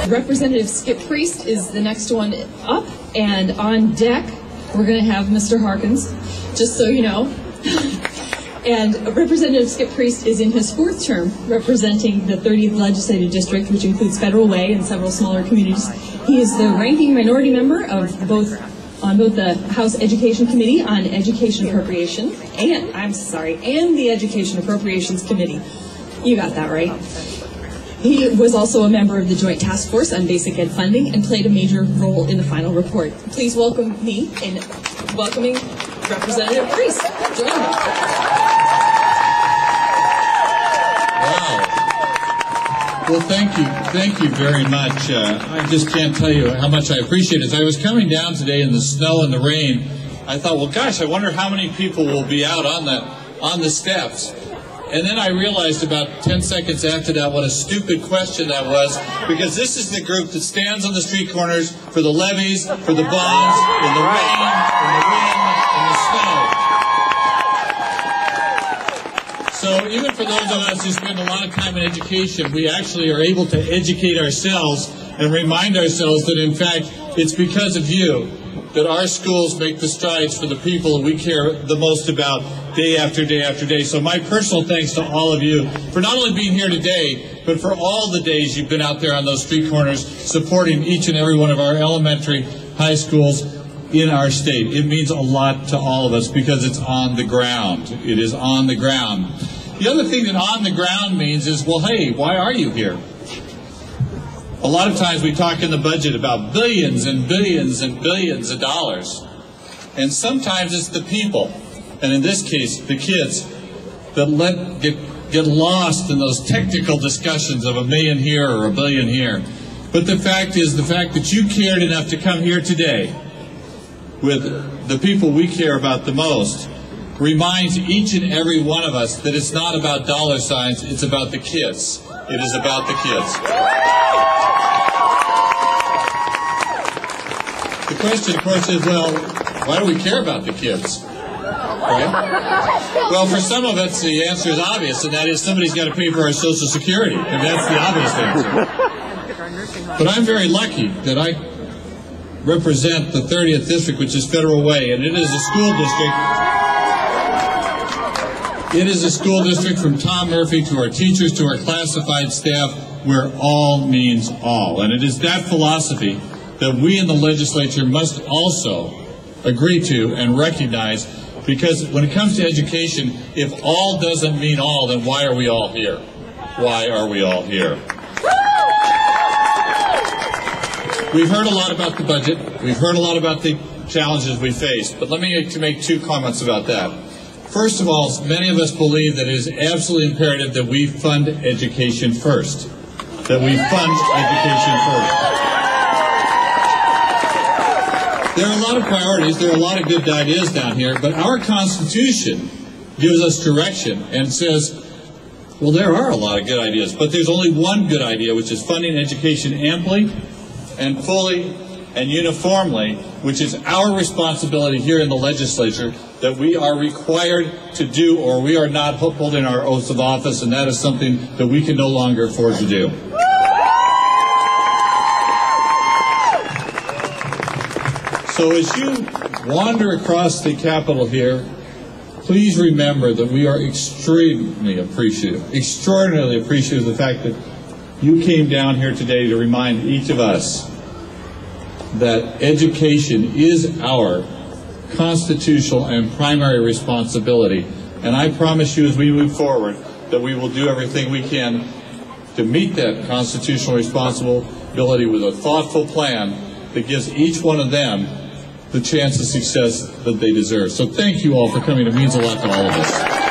Representative Skip Priest is the next one up, and on deck we're going to have Mr. Harkins, just so you know. And Representative Skip Priest is in his 4th term representing the 30th Legislative District, which includes Federal Way and several smaller communities. He is the ranking minority member of on both the House Education Committee on Education Appropriation and the Education Appropriations Committee. You got that right. He was also a member of the Joint Task Force on Basic Ed Funding and played a major role in the final report. Please welcome me in welcoming Representative Priest. Join me. Wow. Well, thank you very much. I just can't tell you how much I appreciate it. As I was coming down today in the snow and the rain, I thought, well, gosh, I wonder how many people will be out on the steps. And then I realized about 10 seconds after that what a stupid question that was, because this is the group that stands on the street corners for the levees, for the bonds, in the rain, in the wind, in the snow. So even for those of us who spend a lot of time in education, we actually are able to educate ourselves and remind ourselves that, in fact, it's because of you that our schools make the strides for the people that we care the most about day after day after day. So my personal thanks to all of you for not only being here today, but for all the days you've been out there on those street corners supporting each and every one of our elementary, high schools in our state. It means a lot to all of us because it's on the ground. It is on the ground. The other thing that on the ground means is, well, hey, why are you here? A lot of times we talk in the budget about billions and billions and billions of dollars. And sometimes it's the people, and in this case, the kids, that get lost in those technical discussions of $1 million here or $1 billion here. But the fact is, the fact that you cared enough to come here today with the people we care about the most reminds each and every one of us that it's not about dollar signs, it's about the kids. It is about the kids. The question, of course, is, well, why do we care about the kids? Right? Well, for some of us, the answer is obvious, and that is somebody's got to pay for our Social Security, and that's the obvious answer. But I'm very lucky that I represent the 30th District, which is Federal Way, and it is a school district. It is a school district from Tom Murphy to our teachers to our classified staff, where all means all. And it is that philosophy that we in the legislature must also agree to and recognize, because when it comes to education, if all doesn't mean all, then why are we all here? Why are we all here? We've heard a lot about the budget. We've heard a lot about the challenges we face, but let me make 2 comments about that. First of all, many of us believe that it is absolutely imperative that we fund education first. That we fund education first. There are a lot of priorities, there are a lot of good ideas down here, but our Constitution gives us direction and says, well, there are a lot of good ideas, but there's only one good idea, which is funding education amply and fully and uniformly, which is our responsibility here in the legislature that we are required to do, or we are not holding our oaths of office, and that is something that we can no longer afford to do. So as you wander across the Capitol here, please remember that we are extremely appreciative, extraordinarily appreciative of the fact that you came down here today to remind each of us that education is our constitutional and primary responsibility. And I promise you as we move forward that we will do everything we can to meet that constitutional responsibility with a thoughtful plan that gives each one of them the chance of success that they deserve. So thank you all for coming. It means a lot to all of us.